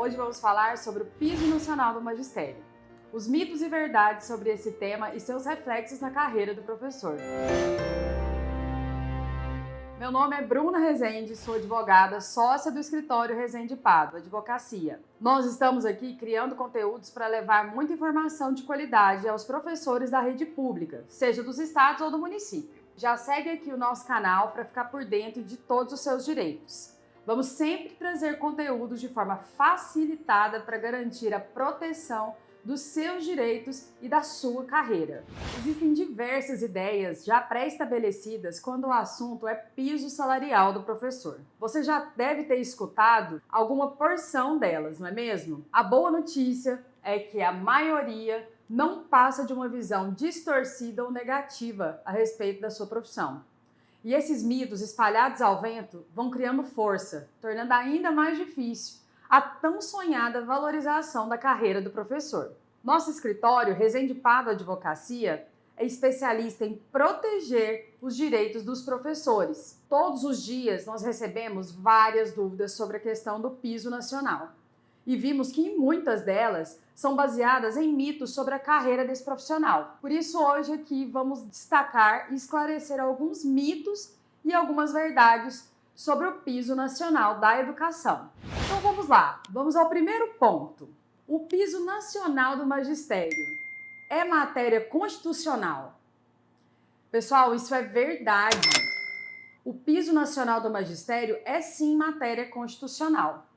Hoje vamos falar sobre o Piso Nacional do Magistério, os mitos e verdades sobre esse tema e seus reflexos na carreira do professor. Meu nome é Bruna Rezende, sou advogada, sócia do escritório Rezende Pádua, Advocacia. Nós estamos aqui criando conteúdos para levar muita informação de qualidade aos professores da rede pública, seja dos estados ou do município. Já segue aqui o nosso canal para ficar por dentro de todos os seus direitos. Vamos sempre trazer conteúdos de forma facilitada para garantir a proteção dos seus direitos e da sua carreira. Existem diversas ideias já pré-estabelecidas quando o assunto é piso salarial do professor. Você já deve ter escutado alguma porção delas, não é mesmo? A boa notícia é que a maioria não passa de uma visão distorcida ou negativa a respeito da sua profissão. E esses mitos espalhados ao vento vão criando força, tornando ainda mais difícil a tão sonhada valorização da carreira do professor. Nosso escritório, Rezende Pádua Advocacia, é especialista em proteger os direitos dos professores. Todos os dias nós recebemos várias dúvidas sobre a questão do piso nacional. E vimos que muitas delas são baseadas em mitos sobre a carreira desse profissional. Por isso, hoje aqui vamos destacar e esclarecer alguns mitos e algumas verdades sobre o piso nacional da educação. Então vamos lá, vamos ao primeiro ponto. O piso nacional do magistério é matéria constitucional? Pessoal, isso é verdade. O piso nacional do magistério é sim matéria constitucional.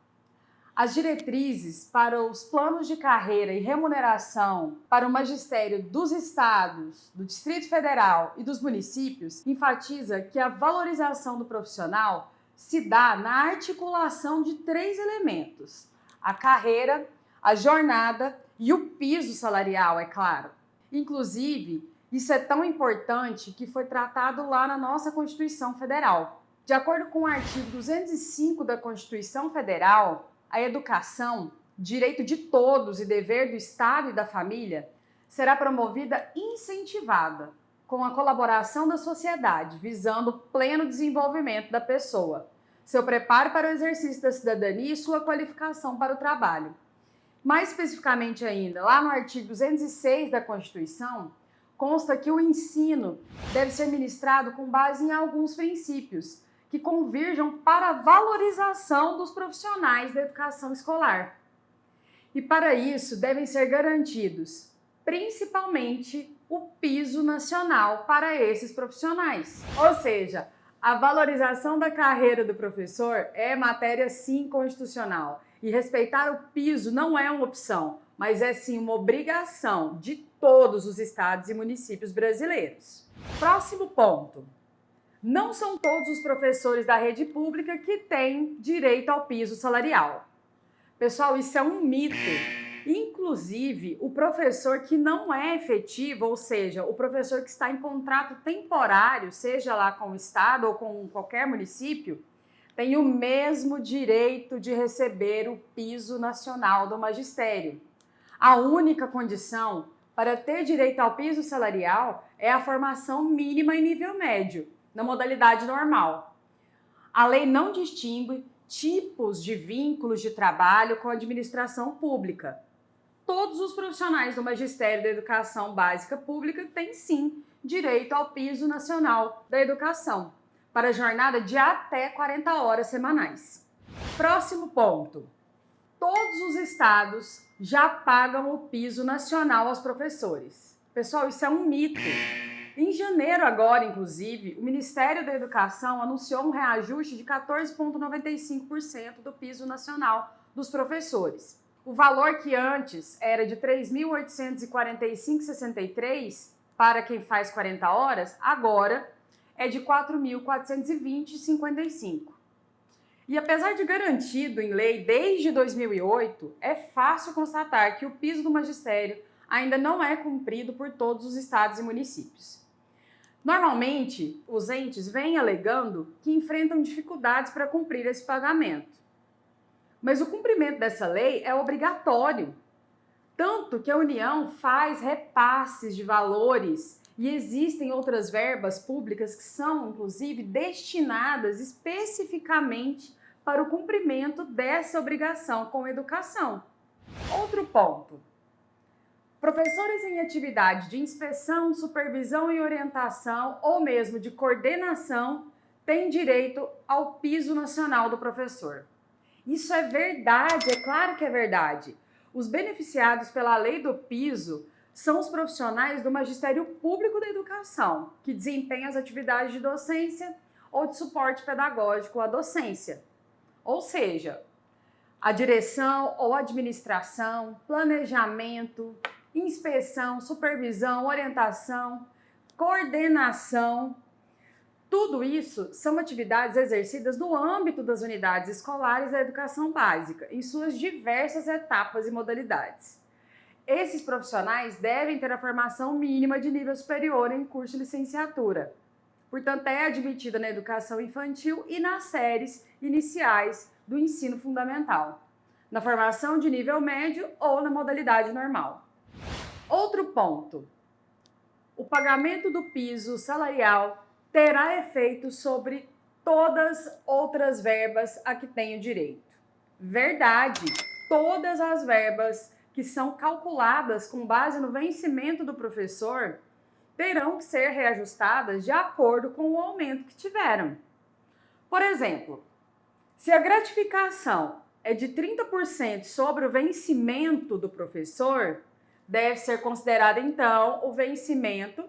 As diretrizes para os planos de carreira e remuneração para o magistério dos estados, do Distrito Federal e dos municípios enfatiza que a valorização do profissional se dá na articulação de 3 elementos: a carreira, a jornada e o piso salarial, é claro. Inclusive, isso é tão importante que foi tratado lá na nossa Constituição Federal. De acordo com o artigo 205 da Constituição Federal, a educação, direito de todos e dever do Estado e da família, será promovida e incentivada, com a colaboração da sociedade, visando o pleno desenvolvimento da pessoa, seu preparo para o exercício da cidadania e sua qualificação para o trabalho. Mais especificamente ainda, lá no artigo 206 da Constituição, consta que o ensino deve ser ministrado com base em alguns princípios que convirjam para a valorização dos profissionais da educação escolar. E para isso devem ser garantidos, principalmente, o piso nacional para esses profissionais. Ou seja, a valorização da carreira do professor é matéria sim constitucional. E respeitar o piso não é uma opção, mas é sim uma obrigação de todos os estados e municípios brasileiros. Próximo ponto. Não são todos os professores da rede pública que têm direito ao piso salarial. Pessoal, isso é um mito. Inclusive, o professor que não é efetivo, ou seja, o professor que está em contrato temporário, seja lá com o estado ou com qualquer município, tem o mesmo direito de receber o piso nacional do magistério. A única condição para ter direito ao piso salarial é a formação mínima em nível médio, na modalidade normal. A lei não distingue tipos de vínculos de trabalho com a administração pública. Todos os profissionais do Magistério da Educação Básica Pública têm sim direito ao piso nacional da educação, para jornada de até 40 horas semanais. Próximo ponto. Todos os estados já pagam o piso nacional aos professores. Pessoal, isso é um mito. Em janeiro agora, inclusive, o Ministério da Educação anunciou um reajuste de 14,95% do piso nacional dos professores. O valor que antes era de R$ 3.845,63 para quem faz 40 horas, agora é de R$ 4.420,55. E apesar de garantido em lei desde 2008, é fácil constatar que o piso do magistério ainda não é cumprido por todos os estados e municípios. Normalmente, os entes vêm alegando que enfrentam dificuldades para cumprir esse pagamento. Mas o cumprimento dessa lei é obrigatório, tanto que a União faz repasses de valores e existem outras verbas públicas que são, inclusive, destinadas especificamente para o cumprimento dessa obrigação com a educação. Outro ponto. Professores em atividade de inspeção, supervisão e orientação, ou mesmo de coordenação, têm direito ao piso nacional do professor. Isso é verdade, é claro que é verdade. Os beneficiados pela lei do piso são os profissionais do Magistério Público da Educação, que desempenham as atividades de docência ou de suporte pedagógico à docência. Ou seja, a direção ou administração, planejamento, inspeção, supervisão, orientação, coordenação. Tudo isso são atividades exercidas no âmbito das unidades escolares da educação básica, em suas diversas etapas e modalidades. Esses profissionais devem ter a formação mínima de nível superior em curso de licenciatura. Portanto, é admitida na educação infantil e nas séries iniciais do ensino fundamental, na formação de nível médio ou na modalidade normal. Outro ponto. O pagamento do piso salarial terá efeito sobre todas outras verbas a que tenho direito. Verdade, todas as verbas que são calculadas com base no vencimento do professor terão que ser reajustadas de acordo com o aumento que tiveram. Por exemplo, se a gratificação é de 30% sobre o vencimento do professor, deve ser considerado então o vencimento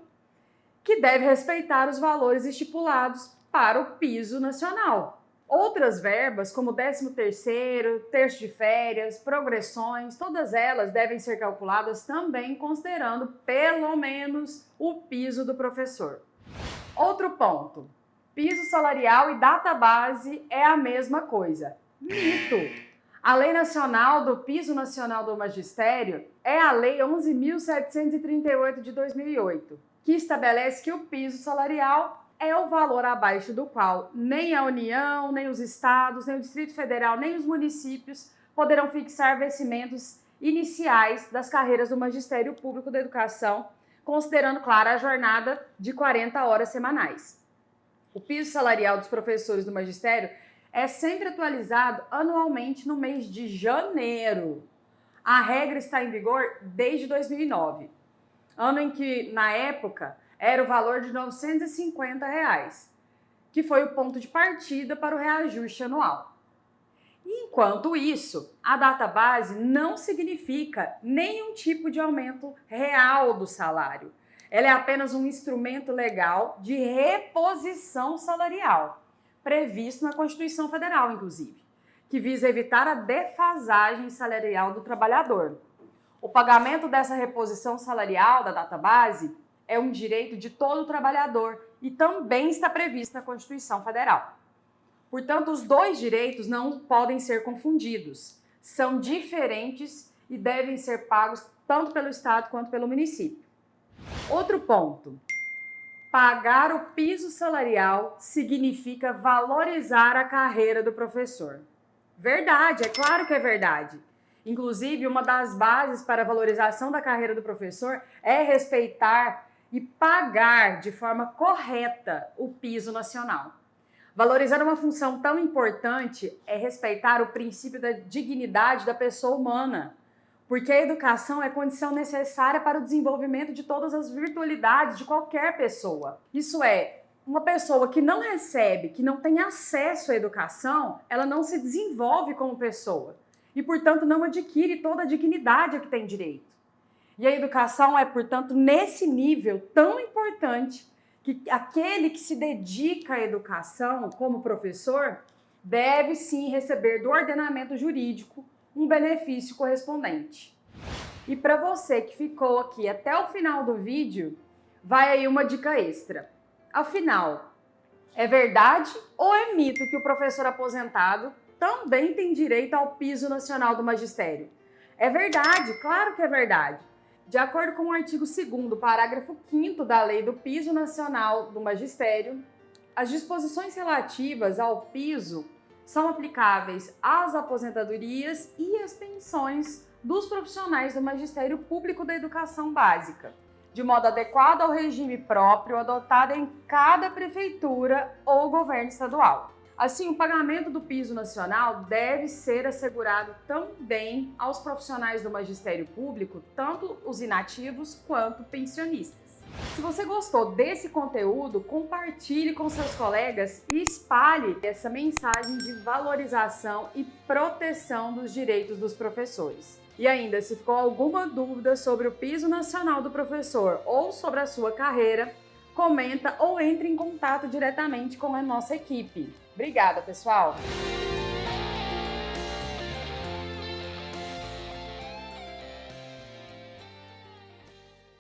que deve respeitar os valores estipulados para o piso nacional. Outras verbas, como 13º, terço de férias, progressões, todas elas devem ser calculadas também considerando pelo menos o piso do professor. Outro ponto. Piso salarial e data base é a mesma coisa. Mito! A Lei Nacional do Piso Nacional do Magistério é a Lei 11.738 de 2008, que estabelece que o piso salarial é o valor abaixo do qual nem a União, nem os estados, nem o Distrito Federal, nem os municípios poderão fixar vencimentos iniciais das carreiras do Magistério Público da Educação, considerando, claro, a jornada de 40 horas semanais. O piso salarial dos professores do magistério é sempre atualizado anualmente no mês de janeiro. A regra está em vigor desde 2009, ano em que, na época, era o valor de R$ 950, que foi o ponto de partida para o reajuste anual. Enquanto isso, a data base não significa nenhum tipo de aumento real do salário. Ela é apenas um instrumento legal de reposição salarial, previsto na Constituição Federal, inclusive, que visa evitar a defasagem salarial do trabalhador. O pagamento dessa reposição salarial da data base é um direito de todo trabalhador e também está previsto na Constituição Federal. Portanto, os dois direitos não podem ser confundidos. São diferentes e devem ser pagos tanto pelo Estado quanto pelo município. Outro ponto. Pagar o piso salarial significa valorizar a carreira do professor. Verdade, é claro que é verdade. Inclusive, uma das bases para a valorização da carreira do professor é respeitar e pagar de forma correta o piso nacional. Valorizar uma função tão importante é respeitar o princípio da dignidade da pessoa humana, porque a educação é condição necessária para o desenvolvimento de todas as virtualidades de qualquer pessoa. Isso é, uma pessoa que não recebe, que não tem acesso à educação, ela não se desenvolve como pessoa e, portanto, não adquire toda a dignidade a que tem direito. E a educação é, portanto, nesse nível tão importante que aquele que se dedica à educação como professor deve sim receber do ordenamento jurídico um benefício correspondente. E para você que ficou aqui até o final do vídeo, vai aí uma dica extra. Afinal, é verdade ou é mito que o professor aposentado também tem direito ao piso nacional do magistério? É verdade, claro que é verdade. De acordo com o artigo 2º, parágrafo 5º da Lei do Piso Nacional do Magistério, as disposições relativas ao piso são aplicáveis às aposentadorias e às pensões dos profissionais do Magistério Público da Educação Básica, de modo adequado ao regime próprio adotado em cada prefeitura ou governo estadual. Assim, o pagamento do piso nacional deve ser assegurado também aos profissionais do magistério público, tanto os inativos quanto pensionistas. Se você gostou desse conteúdo, compartilhe com seus colegas e espalhe essa mensagem de valorização e proteção dos direitos dos professores. E ainda, se ficou alguma dúvida sobre o piso nacional do professor ou sobre a sua carreira, comenta ou entre em contato diretamente com a nossa equipe. Obrigada, pessoal!